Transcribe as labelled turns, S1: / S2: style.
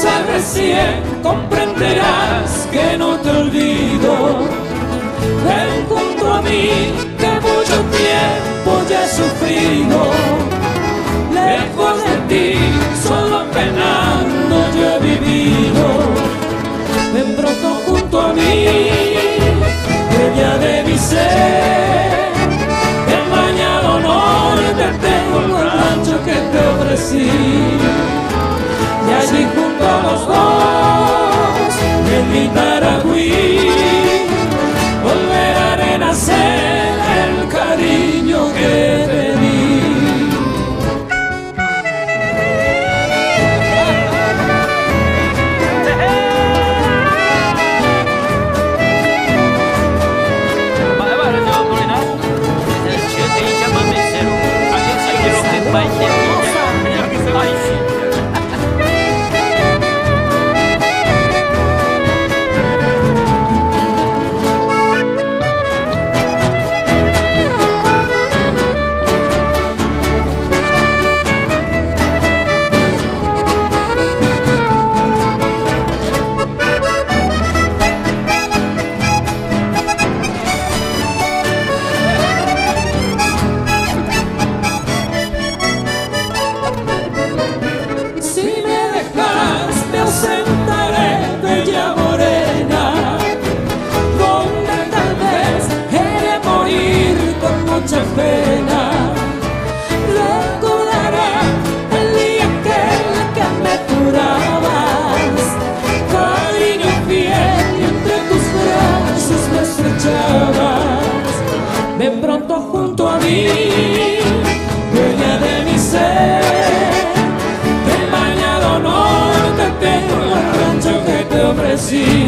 S1: recién comprenderás que no te olvido. Ven junto a mí, que mucho tiempo ya he sufrido. Lejos de ti, solo penando yo he vivido. Ven pronto junto a mí, dueña de mi ser. En Bañado Norte tengo el rancho que te ofrecí. Y allí junto a los dos, en mi Taragüí, volverá a renacer el cariño que te di. Mucha pena, recordaré el día que me jurabas cariño fiel y entre tus brazos me estrechabas. Ven pronto junto a mí, dueña de mi ser. En Bañado Norte tengo el rancho que te ofrecí.